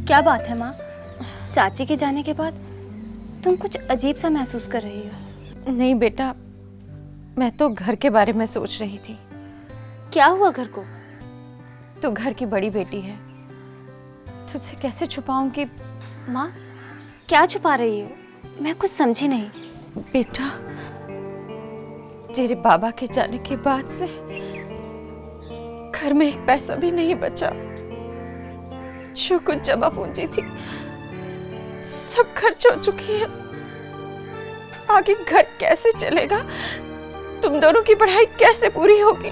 क्या बात है माँ? चाची के जाने के बाद तुम कुछ अजीब सा महसूस कर रही हो। नहीं बेटा, मैं तो घर के बारे में सोच रही थी। क्या हुआ घर को? तू घर की बड़ी बेटी है, तुझसे कैसे छुपाऊंगी? माँ, क्या छुपा रही हो? मैं कुछ समझी नहीं। बेटा, तेरे बाबा के जाने के बाद से घर में एक पैसा भी नहीं बचा। जो कुछ जमा पूंजी थी सब खर्च हो चुकी है। आगे घर कैसे चलेगा? तुम दोनों की पढ़ाई कैसे पूरी होगी?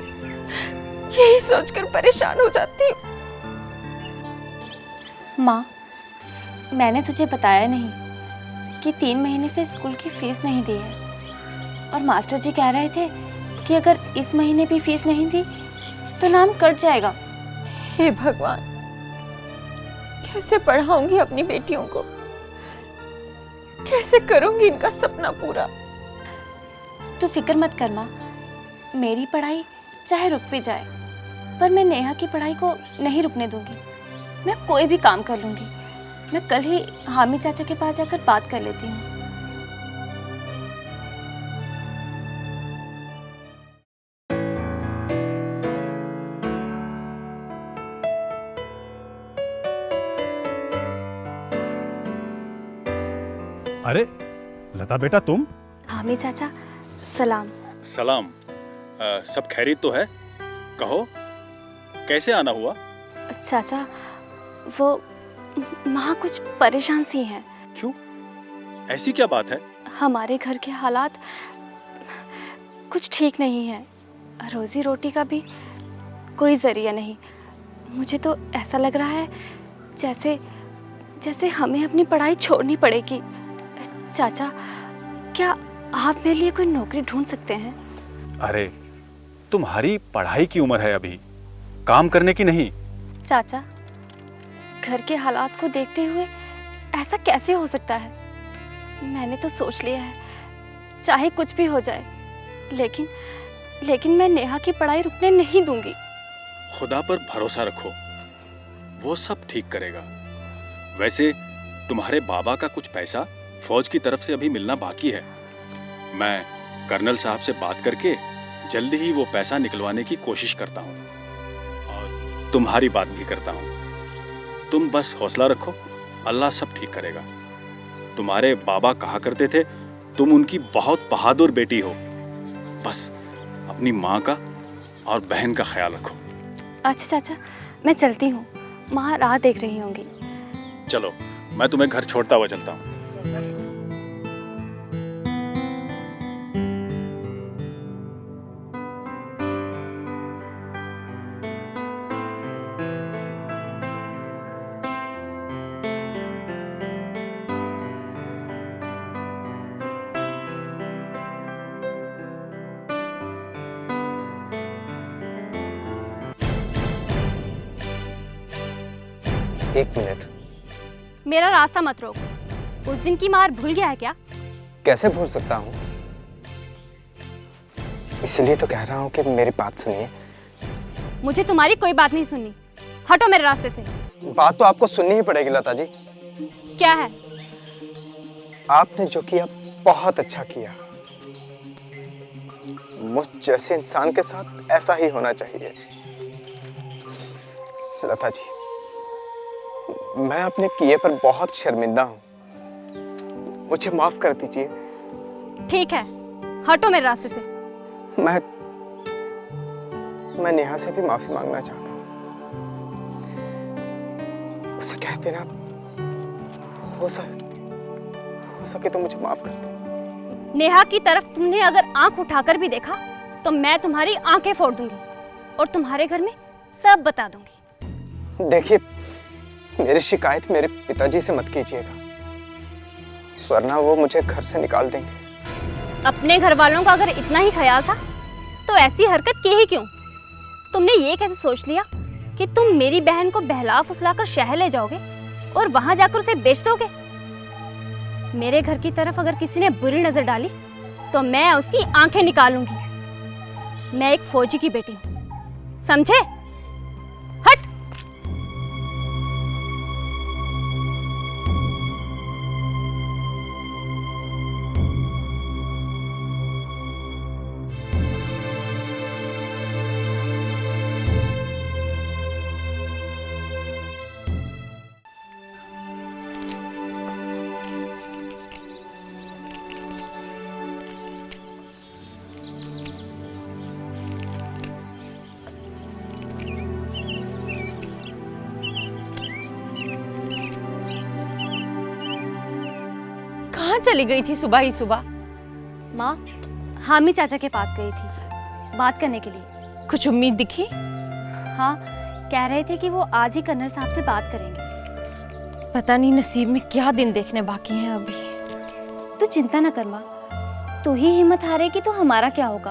यही सोचकर परेशान हो जाती हूँ। माँ, मैंने तुझे बताया नहीं कि 3 महीने से स्कूल की फीस नहीं दी है, और मास्टर जी कह रहे थे कि अगर इस महीने भी फीस नहीं दी तो नाम कट जाएगा। हे भगवान, कैसे पढ़ाऊंगी अपनी बेटियों को? कैसे करूंगी इनका सपना पूरा? तू फिक्र मत कर माँ, मेरी पढ़ाई चाहे रुक भी जाए पर मैं नेहा की पढ़ाई को नहीं रुकने दूंगी। मैं कोई भी काम कर लूंगी। मैं कल ही हामी चाचा के पास जाकर बात कर लेती हूँ। अरे लता बेटा, तुम? हामी चाचा, सलाम। सलाम। सब खैरियत तो है? कहो, कैसे आना हुआ? चाचा, वो माँ कुछ परेशान सी हैं। क्यों? ऐसी क्या बात है? हमारे घर के हालात कुछ ठीक नहीं है। रोजी रोटी का भी कोई जरिया नहीं। मुझे तो ऐसा लग रहा है जैसे जैसे हमें अपनी पढ़ाई छोड़नी पड़ेगी। चाचा, क्या आप मेरे लिए कोई नौकरी ढूंढ सकते हैं? अरे, तुम्हारी पढ़ाई की उम्र है अभी, काम करने की नहीं। चाचा, घर के हालात को देखते हुए ऐसा कैसे हो सकता है? मैंने तो सोच लिया है चाहे कुछ भी हो जाए, लेकिन मैं नेहा की पढ़ाई रुकने नहीं दूंगी। खुदा पर भरोसा रखो, वो सब ठीक करेगा। वैसे तुम्हारे बाबा का कुछ पैसा फौज की तरफ से अभी मिलना बाकी है। मैं कर्नल साहब से बात करके जल्दी ही वो पैसा निकलवाने की कोशिश करता हूँ, और तुम्हारी बात भी करता हूँ। तुम बस हौसला रखो, अल्लाह सब ठीक करेगा। तुम्हारे बाबा कहा करते थे तुम उनकी बहुत बहादुर बेटी हो। बस अपनी माँ का और बहन का ख्याल रखो। अच्छा चाचा, मैं चलती हूँ, माँ राह देख रही होंगी। चलो, मैं तुम्हें घर छोड़ता हुआ चलता हूँ। एक मिनट। मेरा रास्ता मत रोक। उस दिन की मार भूल गया है क्या? कैसे भूल सकता हूँ? इसलिए तो कह रहा हूँ कि मेरी बात सुनिए। मुझे तुम्हारी कोई बात नहीं सुननी। हटो मेरे रास्ते से। बात तो आपको सुननी ही पड़ेगी लता जी। क्या है? आपने जो किया बहुत अच्छा किया। मुझ जैसे इंसान के साथ ऐसा ही होना चाहिए। लता जी, मैं अपने किए पर बहुत शर्मिंदा हूँ। मुझे माफ कर दीजिए। ठीक है, हटो मेरे रास्ते से। मैं नेहा से भी माफी मांगना चाहता हूँ। उसे कह देना, हो सके तो मुझे माफ कर दे। नेहा की तरफ तुमने अगर आंख उठाकर भी देखा तो मैं तुम्हारी आंखें फोड़ दूंगी और तुम्हारे घर में सब बता दूंगी। देखिए, मेरी शिकायत मेरे पिताजी से मत कीजिएगा, वरना वो मुझे घर से निकाल देंगे। अपने घर वालों का अगर इतना ही ख्याल था तो ऐसी हरकत की ही क्यों? तुमने ये कैसे सोच लिया कि तुम मेरी बहन को बहला फुसलाकर शहर ले जाओगे और वहां जाकर उसे बेच दोगे? मेरे घर की तरफ अगर किसी ने बुरी नजर डाली तो मैं उसकी आंखें निकालूंगी। मैं एक फौजी की बेटी हूं, समझे? हट। चली गई थी सुबह ही सुबह? माँ, हामिद चाचा के पास गई थी बात करने के लिए। कुछ उम्मीद दिखी? हाँ, कह रहे थे कि वो आज ही कर्नल साहब से बात करेंगे। पता नहीं नसीब में क्या दिन देखने बाकी हैं अभी। तू चिंता न कर माँ, तू ही हिम्मत हारेगी तो हमारा क्या होगा।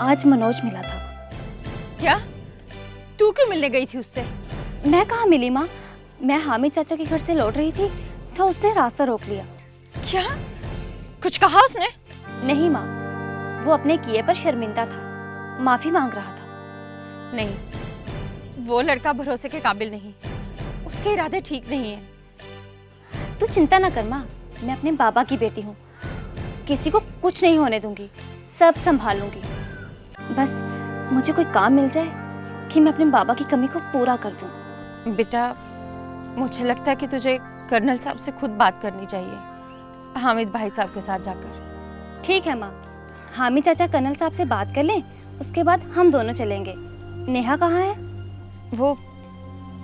आज मनोज मिला था। क्या? तू क्यों मिलने गई थी उससे? मैं कहाँ मिली माँ, मैं हामिद चाचा के घर से लौट रही थी तो उसने रास्ता रोक लिया। क्या? कुछ कहा उसने? नहीं माँ, वो अपने किए पर शर्मिंदा था, माफी मांग रहा था। नहीं, वो लड़का भरोसे के काबिल नहीं, उसके इरादे ठीक नहीं है। तू चिंता ना कर माँ, मैं अपने बाबा की बेटी हूँ, किसी को कुछ नहीं होने दूंगी, सब संभाल लूंगी। बस मुझे कोई काम मिल जाए कि मैं अपने बाबा की कमी को पूरा कर दूं। बेटा, मुझे लगता है कि तुझे कर्नल साहब से खुद बात करनी चाहिए, हामिद भाई साहब के साथ जाकर। ठीक है माँ, हामिद चाचा कर्नल साहब से बात कर लें, उसके बाद हम दोनों चलेंगे। नेहा कहाँ है? वो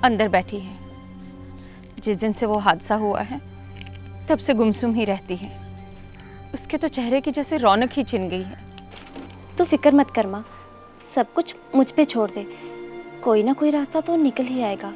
अंदर बैठी है। जिस दिन से वो हादसा हुआ है तब से गुमसुम ही रहती है। उसके तो चेहरे की जैसे रौनक ही छिन गई है। तू फिक्र मत कर माँ, सब कुछ मुझ पे छोड़ दे, कोई ना कोई रास्ता तो निकल ही आएगा।